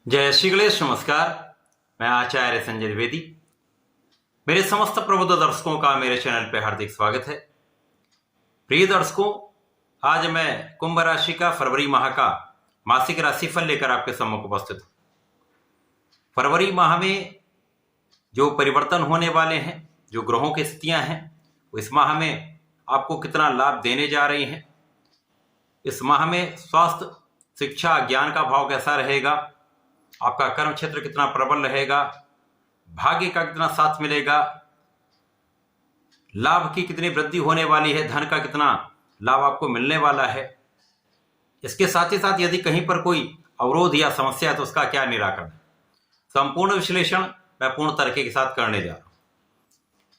जय श्री गणेश। नमस्कार, मैं आचार्य संजय द्विवेदी। मेरे समस्त प्रबुद्ध दर्शकों का मेरे चैनल पर हार्दिक स्वागत है। प्रिय दर्शकों, आज मैं कुंभ राशि का फरवरी माह का मासिक राशिफल लेकर आपके सम्मुख उपस्थित हूं। फरवरी माह में जो परिवर्तन होने वाले हैं, जो ग्रहों की स्थितियां हैं, वो इस माह में आपको कितना लाभ देने जा रही हैं। इस माह में स्वास्थ्य, शिक्षा, ज्ञान का भाव कैसा रहेगा, आपका कर्म क्षेत्र कितना प्रबल रहेगा, भाग्य का कितना साथ मिलेगा, लाभ की कितनी वृद्धि होने वाली है, धन का कितना लाभ आपको मिलने वाला है। इसके साथ ही साथ यदि कहीं पर कोई अवरोध या समस्या है तो उसका क्या निराकरण, संपूर्ण विश्लेषण मैं पूर्ण तरीके के साथ करने जा रहा हूं।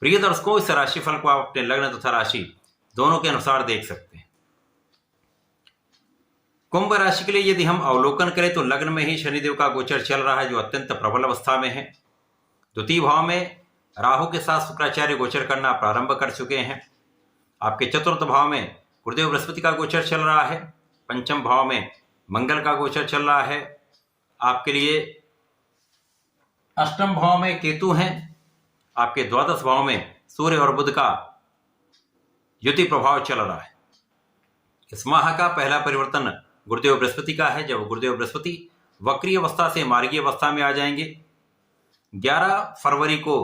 प्रिय दर्शकों, इस राशिफल को आप अपने लग्न तथा राशि दोनों के अनुसार देख सकते हैं। कुंभ राशि के लिए यदि हम अवलोकन करें तो लग्न में ही शनिदेव का गोचर चल रहा है, जो अत्यंत प्रबल अवस्था में है। द्वितीय भाव में राहु के साथ शुक्राचार्य गोचर करना प्रारंभ कर चुके हैं। आपके चतुर्थ भाव में गुरुदेव बृहस्पति का गोचर चल रहा है। पंचम भाव में मंगल का गोचर चल रहा है। आपके लिए अष्टम भाव में केतु हैं। आपके द्वादश भाव में सूर्य और बुध का युति प्रभाव चल रहा है। इस माह का पहला परिवर्तन गुरुदेव बृहस्पति का है, जब गुरुदेव बृहस्पति वक्री अवस्था से मार्गीय अवस्था में आ जाएंगे। 11 फरवरी को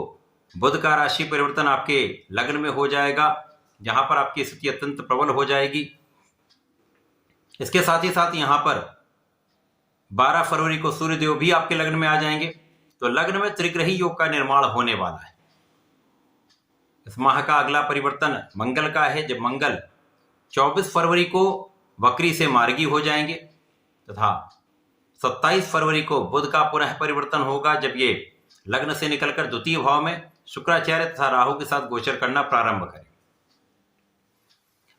बुध का राशि परिवर्तन आपके लग्न में हो जाएगा, जहां पर आपकी स्थिति अत्यंत प्रबल हो जाएगी। इसके साथ ही साथ यहां पर 12 फरवरी को सूर्यदेव भी आपके लग्न में आ जाएंगे, तो लग्न में त्रिग्रही योग का निर्माण होने वाला है। इस माह का अगला परिवर्तन मंगल का है, जब मंगल 24 फरवरी को वक्री से मार्गी हो जाएंगे, तथा 27 फरवरी को बुध का पुनः परिवर्तन होगा, जब ये लग्न से निकलकर द्वितीय भाव में शुक्राचार्य तथा राहु के साथ गोचर करना प्रारंभ करें।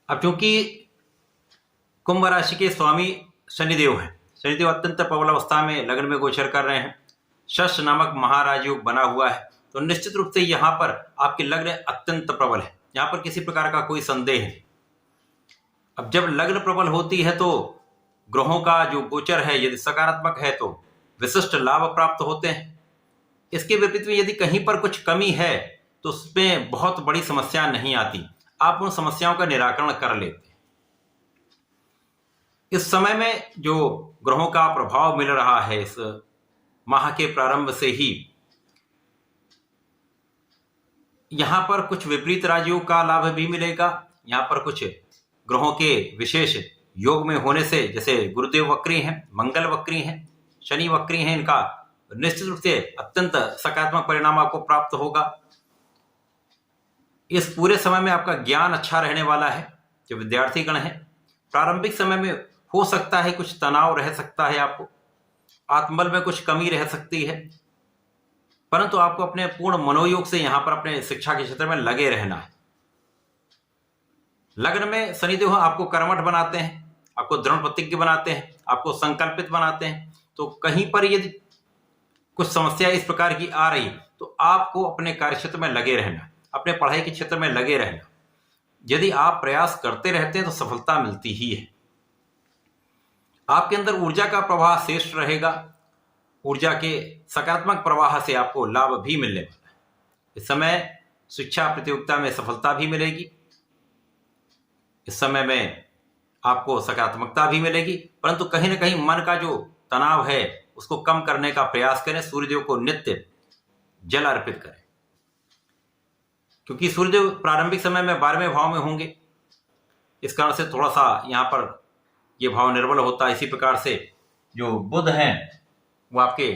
अब क्योंकि कुंभ राशि के स्वामी शनिदेव हैं, शनिदेव अत्यंत प्रबल अवस्था में लग्न में गोचर कर रहे हैं, शश नामक महाराज योग बना हुआ है, तो निश्चित रूप से यहां पर आपके लग्न अत्यंत प्रबल है। यहां पर किसी प्रकार का कोई संदेह नहीं। अब जब लग्न प्रबल होती है तो ग्रहों का जो गोचर है यदि सकारात्मक है तो विशिष्ट लाभ प्राप्त होते हैं। इसके विपरीत में यदि कहीं पर कुछ कमी है तो उसमें बहुत बड़ी समस्या नहीं आती, आप उन समस्याओं का निराकरण कर लेते हैं। इस समय में जो ग्रहों का प्रभाव मिल रहा है, इस माह के प्रारंभ से ही यहां पर कुछ विपरीत राजयोग का लाभ भी मिलेगा। यहां पर कुछ ग्रहों के विशेष योग में होने से, जैसे गुरुदेव वक्री हैं, मंगल वक्री हैं, शनि वक्री हैं, इनका निश्चित रूप से अत्यंत सकारात्मक परिणाम आपको प्राप्त होगा। इस पूरे समय में आपका ज्ञान अच्छा रहने वाला है। जो विद्यार्थी गण है, प्रारंभिक समय में हो सकता है कुछ तनाव रह सकता है, आपको आत्मबल में कुछ कमी रह सकती है, परंतु आपको अपने पूर्ण मनोयोग से यहां पर अपने शिक्षा के क्षेत्र में लगे रहना है। लग्न में शनिदेव आपको कर्मठ बनाते हैं, आपको दृढ़ प्रतिज्ञ बनाते हैं, आपको संकल्पित बनाते हैं। तो कहीं पर यदि कुछ समस्या इस प्रकार की आ रही तो आपको अपने कार्य क्षेत्र में लगे रहना, अपने पढ़ाई के क्षेत्र में लगे रहना। यदि आप प्रयास करते रहते हैं तो सफलता मिलती ही है। आपके अंदर ऊर्जा का प्रवाह श्रेष्ठ रहेगा। ऊर्जा के सकारात्मक प्रवाह से आपको लाभ भी मिलने वाला है। इस समय शिक्षा प्रतियोगिता में सफलता भी मिलेगी। इस समय में आपको सकारात्मकता भी मिलेगी, परंतु कहीं ना कहीं मन का जो तनाव है उसको कम करने का प्रयास करें। सूर्यदेव को नित्य जल अर्पित करें, क्योंकि सूर्यदेव प्रारंभिक समय में 12वें भाव में होंगे। इस कारण से थोड़ा सा यहाँ पर यह भाव निर्बल होता है। इसी प्रकार से जो बुध हैं वो आपके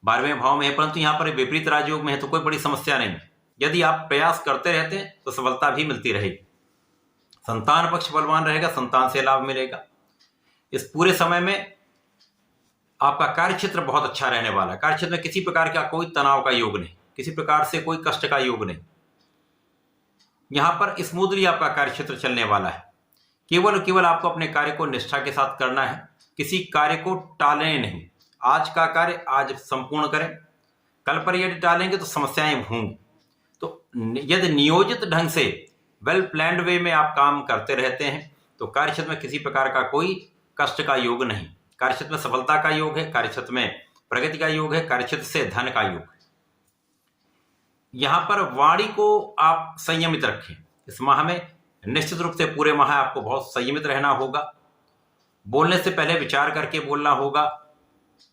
12वें भाव में है, परंतु यहाँ पर विपरीत राजयोग में है, तो कोई बड़ी समस्या नहीं है। यदि आप प्रयास करते रहते हैं तो सफलता भी मिलती रहेगी। संतान पक्ष बलवान रहेगा, संतान से लाभ मिलेगा। इस पूरे समय में आपका कार्य क्षेत्र बहुत अच्छा रहने वाला है। कार्य क्षेत्र में किसी प्रकार का कोई तनाव का योग नहीं, किसी प्रकार से कोई कष्ट का योग नहीं। यहां पर स्मूथली आपका कार्य क्षेत्र चलने वाला है। केवल आपको अपने कार्य को निष्ठा के साथ करना है, किसी कार्य को टालें नहीं। आज का कार्य आज संपूर्ण करें, कल पर यदि टालेंगे तो समस्याएं होंगी। तो यदि नियोजित ढंग से वेल प्लान्ड वे में आप काम करते रहते हैं तो कार्यक्षेत्र में किसी प्रकार का कोई कष्ट का योग नहीं, कार्यक्षेत्र में सफलता का योग है, कार्यक्षेत्र में प्रगति का योग है, कार्यक्षेत्र से धन का योग है। यहां पर वाणी को आप संयमित रखें। इस माह में निश्चित रूप से पूरे माह आपको बहुत संयमित रहना होगा। बोलने से पहले विचार करके बोलना होगा।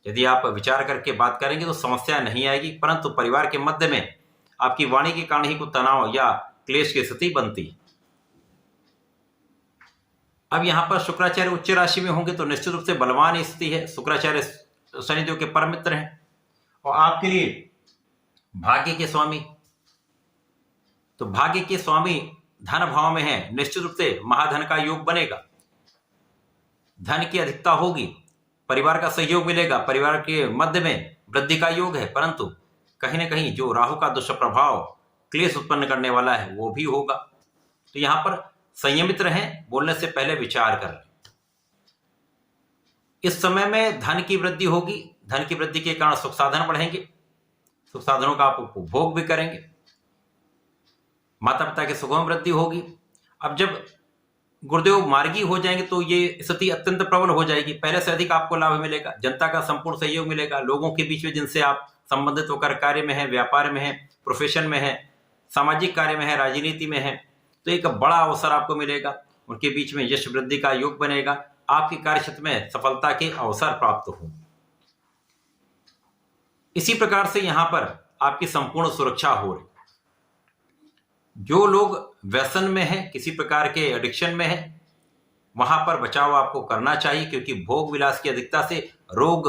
यदि आप विचार करके बात करेंगे तो समस्या नहीं आएगी, परंतु परिवार के मध्य में आपकी वाणी के कारण ही कुछ तनाव या क्लेश की स्थिति बनती है। अब यहां पर शुक्राचार्य उच्च राशि में होंगे तो निश्चित रूप से बलवान स्थिति है। शुक्राचार्य शनिदेव के परम मित्र हैं और आपके लिए भाग्य के स्वामी, तो भाग्य के स्वामी धन भाव में है। निश्चित रूप से महाधन का योग बनेगा, धन की अधिकता होगी, परिवार का सहयोग मिलेगा, परिवार के मध्य में वृद्धि का योग है, परंतु कहीं ना कहीं जो राहु का दुष्प्रभाव क्लेश उत्पन्न करने वाला है वो भी होगा। तो यहां पर संयमित रहें, बोलने से पहले विचार कर लें। इस समय में धन की वृद्धि होगी, धन की वृद्धि के कारण सुख साधन बढ़ेंगे, सुख साधनों का आप उपभोग भी करेंगे, माता पिता के सुखों में वृद्धि होगी। अब जब गुरुदेव मार्गी हो जाएंगे तो ये स्थिति अत्यंत प्रबल हो जाएगी, पहले से अधिक आपको लाभ मिलेगा, जनता का संपूर्ण सहयोग मिलेगा, लोगों के बीच में जिनसे आप संबंधित होकर कार्य में है, व्यापार में है, प्रोफेशन में है, सामाजिक कार्य में है, राजनीति में है, तो एक बड़ा अवसर आपको मिलेगा, उनके बीच में यश वृद्धि का योग बनेगा, आपके कार्य क्षेत्र में सफलता के अवसर प्राप्त होंगे। इसी प्रकार से यहां पर आपकी संपूर्ण सुरक्षा हो रही। जो लोग व्यसन में है, किसी प्रकार के एडिक्शन में है, वहां पर बचाव आपको करना चाहिए, क्योंकि भोग विलास की अधिकता से रोग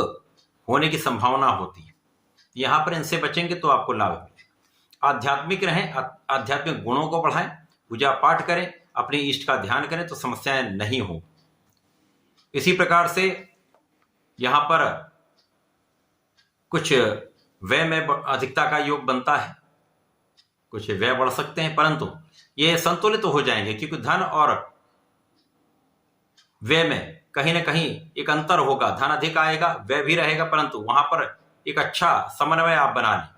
होने की संभावना होती है। यहां पर इनसे बचेंगे तो आपको लाभ मिलेगा। आध्यात्मिक रहें, आध्यात्मिक गुणों को बढ़ाएं, पूजा पाठ करें, अपने इष्ट का ध्यान करें तो समस्याएं नहीं हो। इसी प्रकार से यहां पर कुछ व्यय में अधिकता का योग बनता है, कुछ व्यय बढ़ सकते हैं, परंतु ये संतुलित हो जाएंगे, क्योंकि धन और व्यय में कहीं ना कहीं एक अंतर होगा। धन अधिक आएगा, व्यय भी रहेगा, परंतु वहां पर एक अच्छा समन्वय आप बना लें,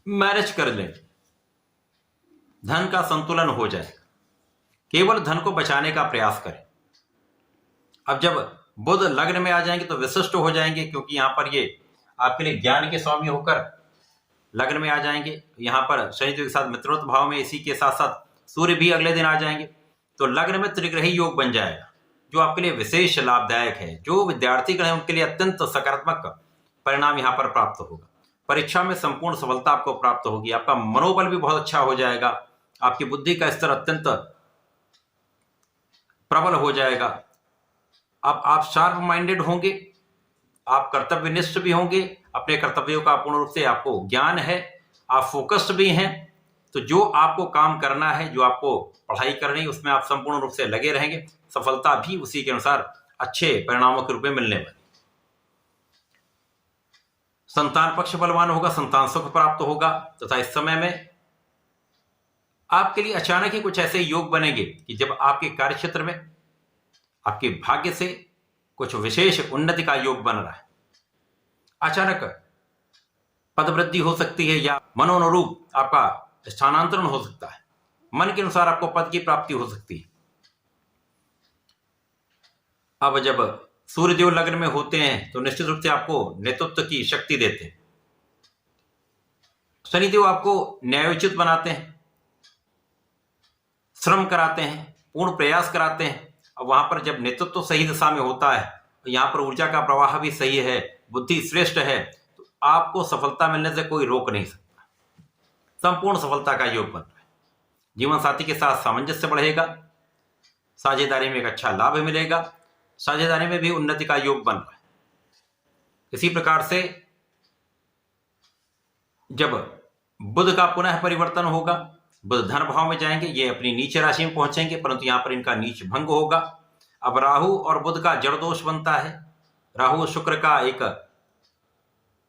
मैनेज कर लें, धन का संतुलन हो जाएगा। केवल धन को बचाने का प्रयास करें। अब जब बुध लग्न में आ जाएंगे तो विशिष्ट हो जाएंगे, क्योंकि यहां पर ये आपके लिए ज्ञान के स्वामी होकर लग्न में आ जाएंगे। यहां पर शनिदेव के साथ मित्रोत्व भाव में, इसी के साथ साथ सूर्य भी अगले दिन आ जाएंगे, तो लग्न में त्रिग्रही योग बन जाएगा, जो आपके लिए विशेष लाभदायक है। जो विद्यार्थीगण हैं उनके लिए अत्यंत सकारात्मक परिणाम यहां पर प्राप्त होगा। परीक्षा में संपूर्ण सफलता आपको प्राप्त होगी, आपका मनोबल भी बहुत अच्छा हो जाएगा, आपकी बुद्धि का स्तर अत्यंत प्रबल हो जाएगा। अब आप शार्प माइंडेड होंगे, आप कर्तव्यनिष्ठ भी होंगे, अपने कर्तव्यों का पूर्ण रूप से आपको ज्ञान है, आप फोकस्ड भी हैं, तो जो आपको काम करना है, जो आपको पढ़ाई करनी है, उसमें आप संपूर्ण रूप से लगे रहेंगे, सफलता भी उसी के अनुसार अच्छे परिणामों के रूप में मिलने वाली। संतान पक्ष बलवान होगा, संतान सुख प्राप्त होगा, तथा इस समय में आपके लिए अचानक ही कुछ ऐसे योग बनेंगे कि जब आपके कार्य क्षेत्र में आपके भाग्य से कुछ विशेष उन्नति का योग बन रहा है। अचानक पदवृद्धि हो सकती है या मनोनुरूप आपका स्थानांतरण हो सकता है, मन के अनुसार आपको पद की प्राप्ति हो सकती है। अब जब सूर्यदेव लग्न में होते हैं तो निश्चित रूप से आपको नेतृत्व की शक्ति देते हैं। शनिदेव आपको न्यायोचित बनाते हैं, श्रम कराते हैं, पूर्ण प्रयास कराते हैं। अब वहां पर जब नेतृत्व सही दिशा में होता है, यहां पर ऊर्जा का प्रवाह भी सही है, बुद्धि श्रेष्ठ है, तो आपको सफलता मिलने से कोई रोक नहीं सकता। संपूर्ण सफलता का योग बन रहा है। जीवन साथी के साथ सामंजस्य बढ़ेगा, साझेदारी में एक अच्छा लाभ मिलेगा, साझेदारी में भी उन्नति का योग बन रहा है। इसी प्रकार से जब बुध का पुनः परिवर्तन होगा, बुध धन भाव में जाएंगे, ये अपनी नीच राशि में पहुंचेंगे, परंतु यहां पर इनका नीच भंग होगा। अब राहु और बुध का जड़ दोष बनता है, राहु शुक्र का एक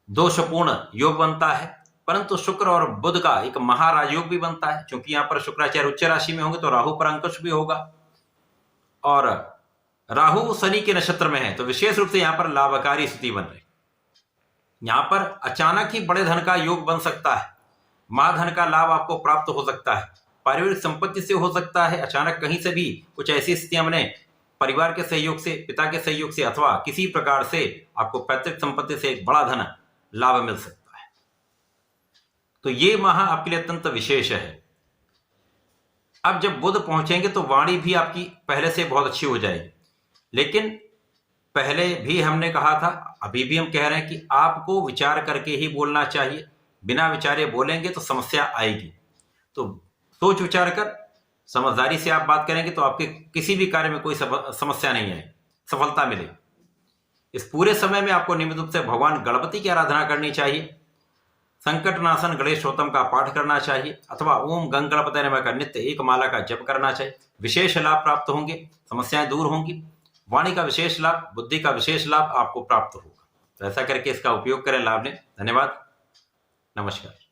दोषपूर्ण योग बनता है, परंतु शुक्र और बुध का एक महाराजयोग भी बनता है। क्योंकि यहां पर शुक्राचार्य उच्च राशि में होंगे तो राहु पर अंकुश भी होगा, और राहु शनि के नक्षत्र में है, तो विशेष रूप से यहां पर लाभकारी स्थिति बन रही। यहां पर अचानक ही बड़े धन का योग बन सकता है, महाधन का लाभ आपको प्राप्त हो सकता है, पारिवारिक संपत्ति से हो सकता है, अचानक कहीं से भी कुछ ऐसी स्थितियां बने परिवार के सहयोग से, पिता के सहयोग से अथवा किसी प्रकार से आपको पैतृक संपत्ति से एक बड़ा धन लाभ मिल सकता है। तो ये माह आपके लिए अत्यंत विशेष है। अब जब बुध पहुंचेंगे तो वाणी भी आपकी पहले से बहुत अच्छी हो जाएगी, लेकिन पहले भी हमने कहा था, अभी भी हम कह रहे हैं कि आपको विचार करके ही बोलना चाहिए। बिना विचारे बोलेंगे तो समस्या आएगी। तो सोच विचार कर समझदारी से आप बात करेंगे तो आपके किसी भी कार्य में कोई समस्या नहीं है, सफलता मिले। इस पूरे समय में आपको नियमित रूप से भगवान गणपति की आराधना करनी चाहिए, संकटनाशन गणेशोत्तम का पाठ करना चाहिए अथवा ओम गंग गणपतये नमः का नित्य एक माला का जप करना चाहिए। विशेष लाभ प्राप्त होंगे, समस्याएं दूर होंगी, वाणी का विशेष लाभ, बुद्धि का विशेष लाभ आपको प्राप्त होगा। तो ऐसा करके इसका उपयोग करें, लाभ लें। धन्यवाद, नमस्कार।